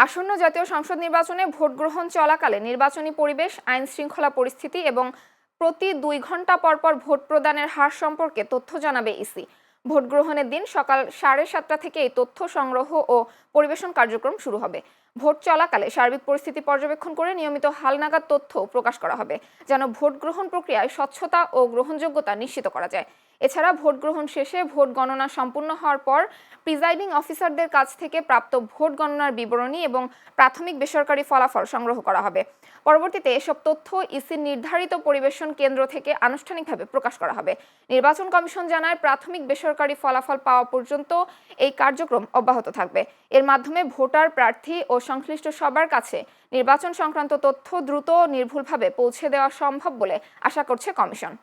আসন্ন জাতীয় সংসদ নির্বাচনে ভোট গ্রহণ চলাকালে নির্বাচনী পরিবেশ, আইন শৃঙ্খলা পরিস্থিতি এবং প্রতি 2 ঘন্টা পর পর ভোট প্রদানের হার সম্পর্কে তথ্য জানাবে ইসি। ভোট গ্রহণের দিন সকাল 7:30 থেকে এই তথ্য সংগ্রহ ও পরিবেশন কার্যক্রম শুরু হবে। ভোট চলাকালে সার্বিক পরিস্থিতি পর্যবেক্ষণ করে নিয়মিত হালনাগাদ তথ্য প্রকাশ করা হবে, যেন ভোট গ্রহণ প্রক্রিয়ায় স্বচ্ছতা ও গ্রহণযোগ্যতা নিশ্চিত করা যায়। এছাড়া ভোট গ্রহণ শেষে ভোট গণনা সম্পূর্ণ হওয়ার পর প্রিজাইডিং অফিসারদের কাছ থেকে প্রাপ্ত ভোট গণনার বিবরণী এবং প্রাথমিক বেসরকারি ফলাফল সংগ্রহ করা হবে। পরবর্তীতে এসব তথ্য ইসির নির্ধারিত পরিবেশন কেন্দ্র থেকে আনুষ্ঠানিকভাবে প্রকাশ করা হবে। নির্বাচন কমিশন জানায়, প্রাথমিক বেসরকারি ফলাফল পাওয়া পর্যন্ত এই কার্যক্রম অব্যাহত থাকবে। এর মাধ্যমে ভোটার, প্রার্থী ও সংশ্লিষ্ট সবার কাছে নির্বাচন সংক্রান্ত তথ্য দ্রুত ও নির্ভুলভাবে পৌঁছে দেওয়া সম্ভব বলে আশা করছে কমিশন।